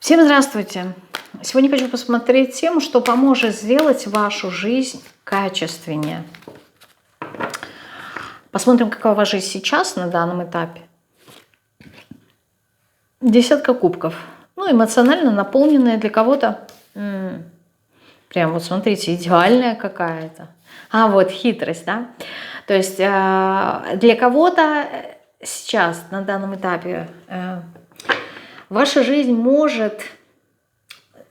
Всем здравствуйте! Сегодня хочу посмотреть тему, что поможет сделать вашу жизнь качественнее. Посмотрим, какова ваша жизнь сейчас на данном этапе. Десятка кубков. Ну, эмоционально наполненная для кого-то. Прям вот смотрите, идеальная какая-то. А, вот хитрость, да? То есть для кого-то сейчас на данном этапе ваша жизнь может,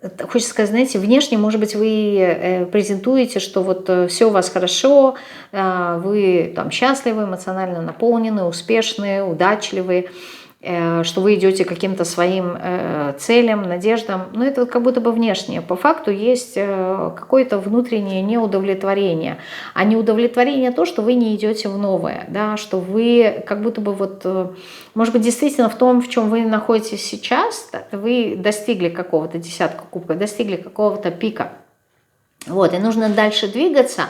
хочется сказать, знаете, внешне, может быть, вы презентуете, что вот все у вас хорошо, вы там счастливы, эмоционально наполнены, успешны, удачливы, что вы идете к каким-то своим целям, надеждам. Но это вот как будто бы внешнее. По факту есть какое-то внутреннее неудовлетворение. А неудовлетворение то, что вы не идете в новое, да, что вы как будто бы вот, может быть, действительно в том, в чем вы находитесь сейчас, вы достигли какого-то десятка кубков, достигли какого-то пика. Вот, и нужно дальше двигаться.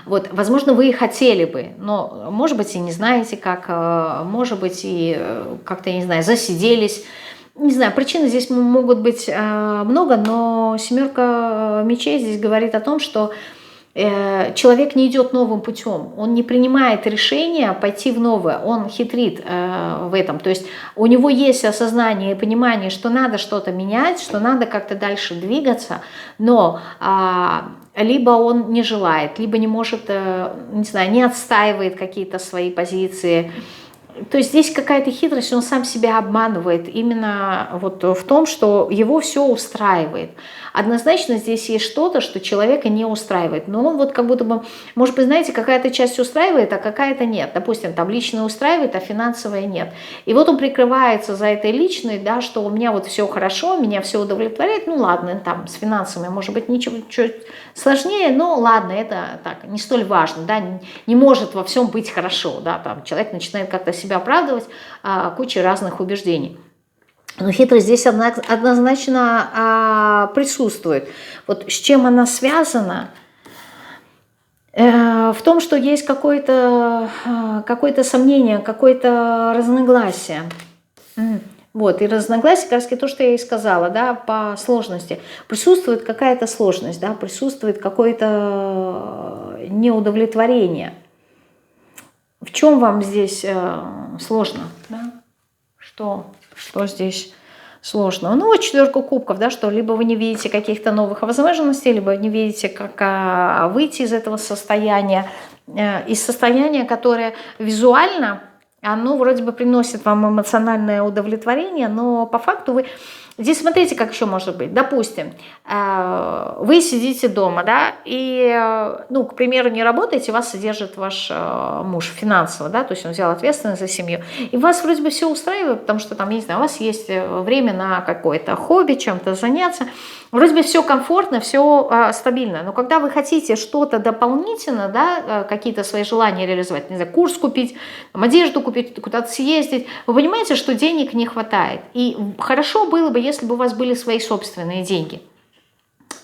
Вот, возможно, вы и хотели бы, но, может быть, и не знаете как, может быть, и как-то, я не знаю, засиделись. Не знаю, причин здесь могут быть много, но семерка мечей здесь говорит о том, что человек не идет новым путем, он не принимает решения пойти в новое, он хитрит в этом. То есть у него есть осознание и понимание, что надо что-то менять, что надо как-то дальше двигаться, но либо он не желает, либо не может, не знаю, не отстаивает какие-то свои позиции. То есть здесь какая-то хитрость, он сам себя обманывает именно вот в том, что его все устраивает. Однозначно здесь есть что-то, что человека не устраивает. Но он вот как будто бы, может быть, знаете, какая-то часть устраивает, а какая-то нет. Допустим, там личное устраивает, а финансовое нет. И вот он прикрывается за этой личной, да, что у меня вот все хорошо, меня все удовлетворяет. Ну ладно, там с финансами может быть ничего чуть сложнее, но ладно, это так, не столь важно, да, не может во всем быть хорошо, да, там человек начинает как-то себя оправдывать кучей разных убеждений. Но хитрость здесь однозначно присутствует. Вот с чем она связана? В том, что есть какое-то сомнение, какое-то разногласие. Вот, и разногласие, как раз то, что я и сказала, да, по сложности. Присутствует какая-то сложность, да, присутствует какое-то неудовлетворение. В чем вам здесь сложно, да? Что здесь сложно? Ну, вот четверка кубков, да, что либо вы не видите каких-то новых возможностей, либо не видите, как выйти из этого состояния, которое визуально, оно вроде бы приносит вам эмоциональное удовлетворение, но по факту вы... Здесь смотрите, как еще может быть. Допустим, вы сидите дома, да, и, ну, к примеру, не работаете, вас содержит ваш муж финансово, да, то есть он взял ответственность за семью, и вас вроде бы все устраивает, потому что там, я не знаю, у вас есть время на какое-то хобби, чем-то заняться, вроде бы все комфортно, все стабильно, но когда вы хотите что-то дополнительно, да, какие-то свои желания реализовать, не знаю, курс купить, там, одежду купить, куда-то съездить, вы понимаете, что денег не хватает, и хорошо было бы, если бы у вас были свои собственные деньги.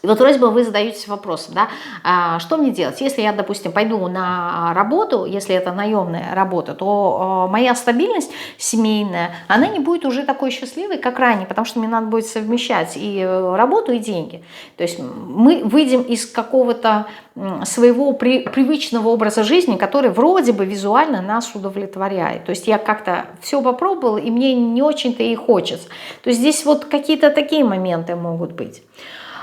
И вот вроде бы вы задаетесь вопросом, да, что мне делать? Если я, допустим, пойду на работу, если это наемная работа, то моя стабильность семейная, она не будет уже такой счастливой, как ранее, потому что мне надо будет совмещать и работу, и деньги. То есть мы выйдем из какого-то своего привычного образа жизни, который вроде бы визуально нас удовлетворяет. То есть я как-то все попробовала, и мне не очень-то и хочется. То есть здесь вот какие-то такие моменты могут быть.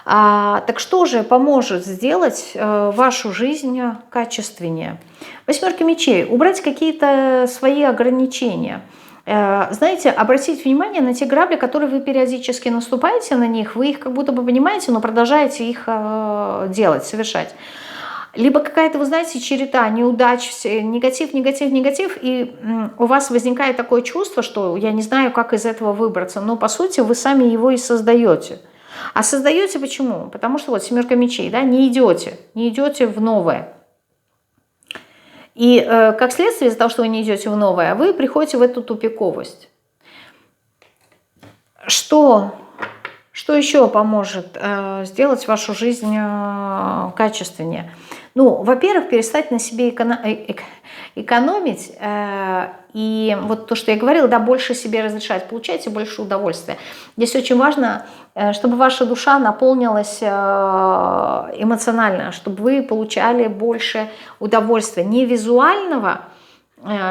Так что же поможет сделать вашу жизнь качественнее? Восьмерка мечей. Убрать какие-то свои ограничения. Знаете, обратить внимание на те грабли, которые вы периодически наступаете на них, вы их как будто бы понимаете, но продолжаете их делать, совершать. Либо какая-то, вы знаете, череда неудач, негатив, и у вас возникает такое чувство, что я не знаю, как из этого выбраться, но по сути вы сами его и создаете. А создаете почему? Потому что вот семерка мечей, да, не идете в новое. И как следствие из-за того, что вы не идете в новое, вы приходите в эту тупиковость. Что Что еще поможет сделать вашу жизнь качественнее? Ну, во-первых, перестать на себе экономить. И вот то, что я говорила, да, больше себе разрешать, получайте больше удовольствия. Здесь очень важно, чтобы ваша душа наполнилась эмоционально, чтобы вы получали больше удовольствия, не визуального,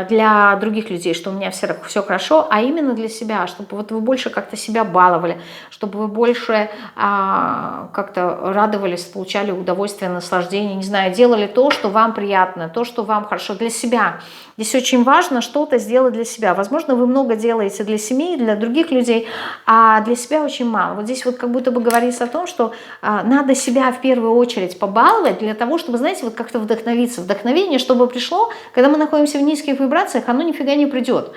для других людей, что у меня все хорошо, а именно для себя, чтобы вот вы больше как-то себя баловали, чтобы вы больше как-то радовались, получали удовольствие, наслаждение, не знаю, делали то, что вам приятно, то, что вам хорошо, для себя. Здесь очень важно что-то сделать для себя. Возможно, вы много делаете для семьи, для других людей, а для себя очень мало. Вот здесь вот как будто бы говорится о том, что надо себя в первую очередь побаловать для того, чтобы, знаете, вот как-то вдохновиться. Вдохновение, чтобы пришло, когда мы находимся в низких вибрациях, оно нифига не придет.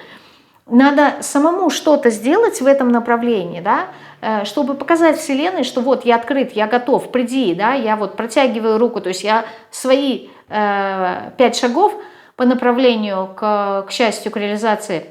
Надо самому что-то сделать в этом направлении, да, чтобы показать Вселенной, что вот я открыт, я готов, приди, да, я вот протягиваю руку, то есть я свои 5 шагов по направлению к счастью, к реализации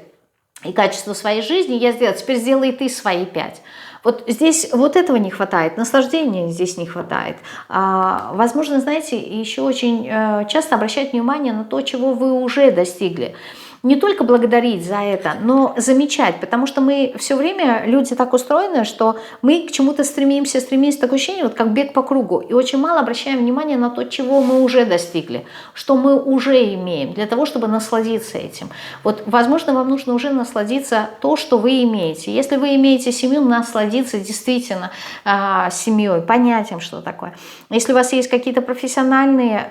и качеству своей жизни я сделала, теперь сделай ты свои 5. Вот здесь вот этого не хватает, наслаждения здесь не хватает. Возможно, знаете, еще очень часто обращать внимание на то, чего вы уже достигли. Не только благодарить за это, но замечать, потому что мы все время, люди так устроены, что мы к чему-то стремимся, такое ощущение, вот как бег по кругу, и очень мало обращаем внимание на то, чего мы уже достигли, что мы уже имеем, для того, чтобы насладиться этим. Вот, возможно, вам нужно уже насладиться то, что вы имеете. Если вы имеете семью, насладиться действительно семьей, понятием, что такое. Если у вас есть какие-то профессиональные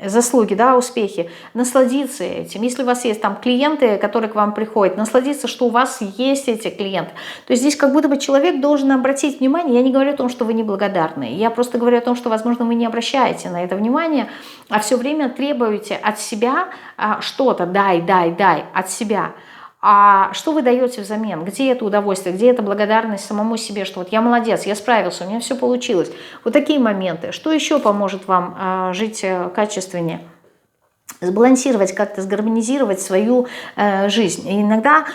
заслуги, да, успехи, насладиться этим. Если у вас есть там клиенты, которые к вам приходят, насладиться, что у вас есть эти клиенты. То есть здесь как будто бы человек должен обратить внимание, я не говорю о том, что вы неблагодарны, я просто говорю о том, что, возможно, вы не обращаете на это внимание, а все время требуете от себя что-то, дай от себя. А что вы даете взамен? Где это удовольствие, где это благодарность самому себе, что вот я молодец, я справился, у меня все получилось. Вот такие моменты. Что еще поможет вам жить качественнее? Сбалансировать, как-то сгармонизировать свою жизнь. И иногда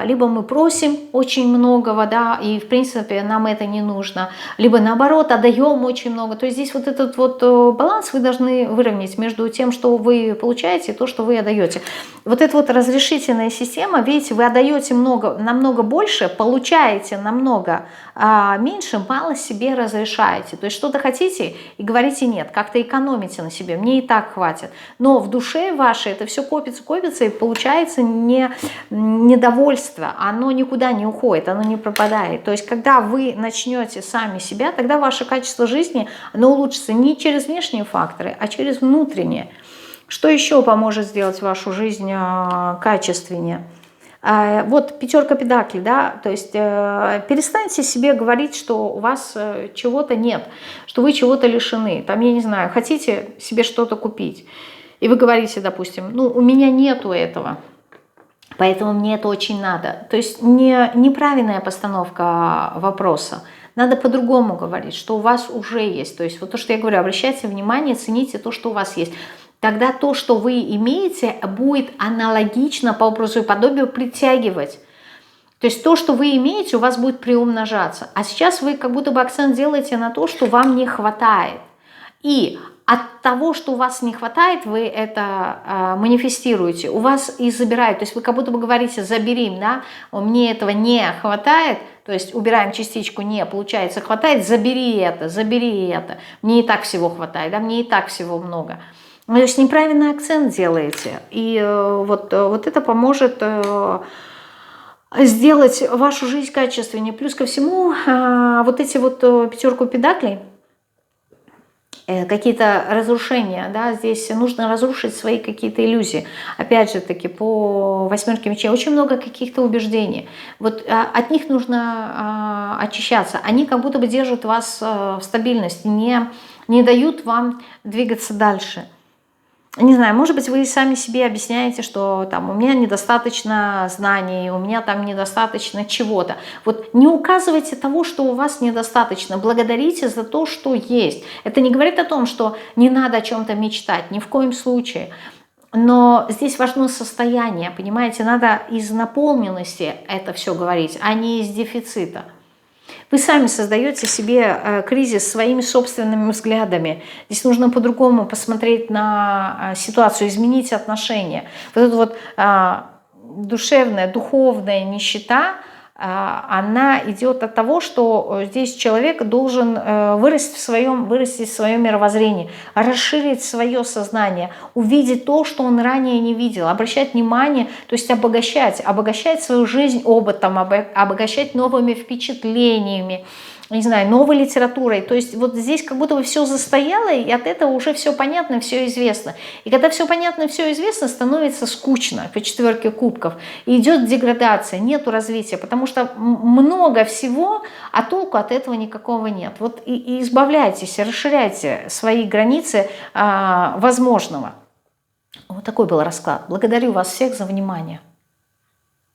либо мы просим очень многого, да, и в принципе нам это не нужно, либо наоборот отдаем очень много. То есть здесь вот этот вот баланс вы должны выровнять между тем, что вы получаете, и то, что вы отдаете. Вот эта вот разрешительная система, видите, вы отдаете намного больше, получаете намного меньше, мало себе разрешаете. То есть что-то хотите и говорите нет, как-то экономите на себе, мне и так хватит. Но в душе вашей это все копится, и получается недовольство, оно никуда не уходит, оно не пропадает. То есть когда вы начнете сами себя, тогда ваше качество жизни, оно улучшится не через внешние факторы, а через внутренние. Что еще поможет сделать вашу жизнь качественнее? Вот 5 педаклей, да, то есть перестаньте себе говорить, что у вас чего-то нет, что вы чего-то лишены. Там, я не знаю, хотите себе что-то купить, и вы говорите, допустим, ну, у меня нету этого, поэтому мне это очень надо. То есть неправильная постановка вопроса. Надо по-другому говорить, что у вас уже есть. То есть вот то, что я говорю, обращайте внимание, цените то, что у вас есть. Тогда то, что вы имеете, будет аналогично по образу и подобию притягивать. То есть то, что вы имеете, у вас будет приумножаться. А сейчас вы как будто бы акцент делаете на то, что вам не хватает. И от того, что у вас не хватает, вы это манифестируете, у вас и забирают. То есть вы как будто бы говорите «забери», да? Мне этого не хватает, то есть убираем частичку «не», получается «хватает», забери это, мне и так всего хватает, да? Мне и так всего много. То есть неправильный акцент делаете, и вот это поможет сделать вашу жизнь качественнее. Плюс ко всему, вот эти вот 5 педаклей, какие-то разрушения, да, здесь нужно разрушить свои какие-то иллюзии. Опять же таки, по 8 мечей очень много каких-то убеждений. Вот от них нужно очищаться. Они как будто бы держат вас в стабильности, не дают вам двигаться дальше. Не знаю, может быть, вы сами себе объясняете, что там у меня недостаточно знаний, у меня там недостаточно чего-то. Вот не указывайте того, что у вас недостаточно, благодарите за то, что есть. Это не говорит о том, что не надо о чем-то мечтать, ни в коем случае. Но здесь важно состояние, понимаете, надо из наполненности это все говорить, а не из дефицита. Вы сами создаете себе кризис своими собственными взглядами. Здесь нужно по-другому посмотреть на ситуацию, изменить отношения. Вот эта вот душевная, духовная нищета, она идет от того, что здесь человек должен вырасти в своем мировоззрении, расширить свое сознание, увидеть то, что он ранее не видел, обращать внимание, то есть обогащать свою жизнь опытом, обогащать новыми впечатлениями, не знаю, новой литературой. То есть вот здесь как будто бы все застояло, и от этого уже все понятно, все известно. И когда все понятно, все известно, становится скучно по 4 кубков. И идет деградация, нету развития, потому что много всего, а толку от этого никакого нет. Вот и избавляйтесь, расширяйте свои границы возможного. Вот такой был расклад. Благодарю вас всех за внимание.